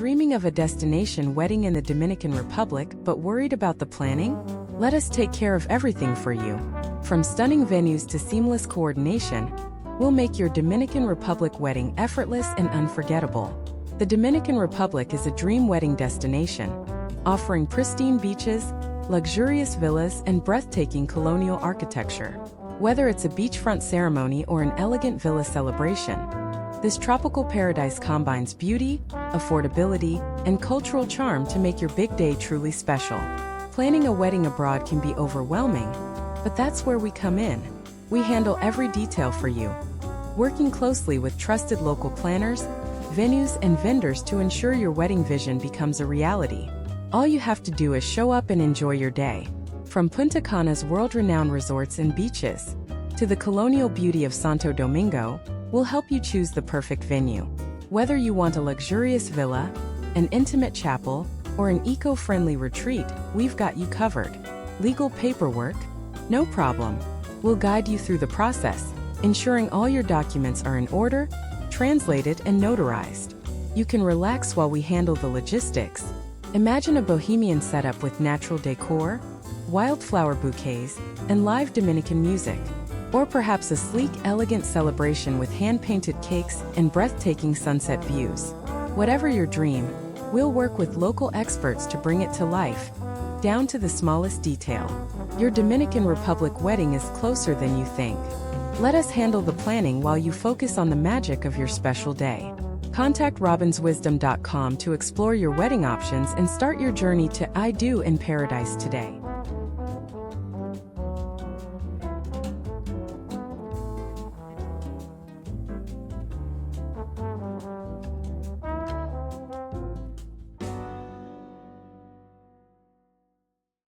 Dreaming of a destination wedding in the Dominican Republic but worried about the planning? Let us take care of everything for you. From stunning venues to seamless coordination, we'll make your Dominican Republic wedding effortless and unforgettable. The Dominican Republic is a dream wedding destination, offering pristine beaches, luxurious villas, and breathtaking colonial architecture. Whether it's a beachfront ceremony or an elegant villa celebration, this tropical paradise combines beauty, affordability, and cultural charm to make your big day truly special. Planning a wedding abroad can be overwhelming, but that's where we come in. We handle every detail for you, working closely with trusted local planners, venues, and vendors to ensure your wedding vision becomes a reality. All you have to do is show up and enjoy your day. From Punta Cana's world-renowned resorts and beaches to the colonial beauty of Santo Domingo, we'll help you choose the perfect venue. Whether you want a luxurious villa, an intimate chapel, or an eco-friendly retreat, we've got you covered. Legal paperwork? No problem. We'll guide you through the process, ensuring all your documents are in order, translated, and notarized. You can relax while we handle the logistics. Imagine a bohemian setup with natural decor, wildflower bouquets, and live Dominican music. Or perhaps a sleek, elegant celebration with hand-painted cakes and breathtaking sunset views. Whatever your dream, we'll work with local experts to bring it to life, down to the smallest detail. Your Dominican Republic wedding is closer than you think. Let us handle the planning while you focus on the magic of your special day. Contact robinswisdom.com to explore your wedding options and start your journey to I Do in Paradise today.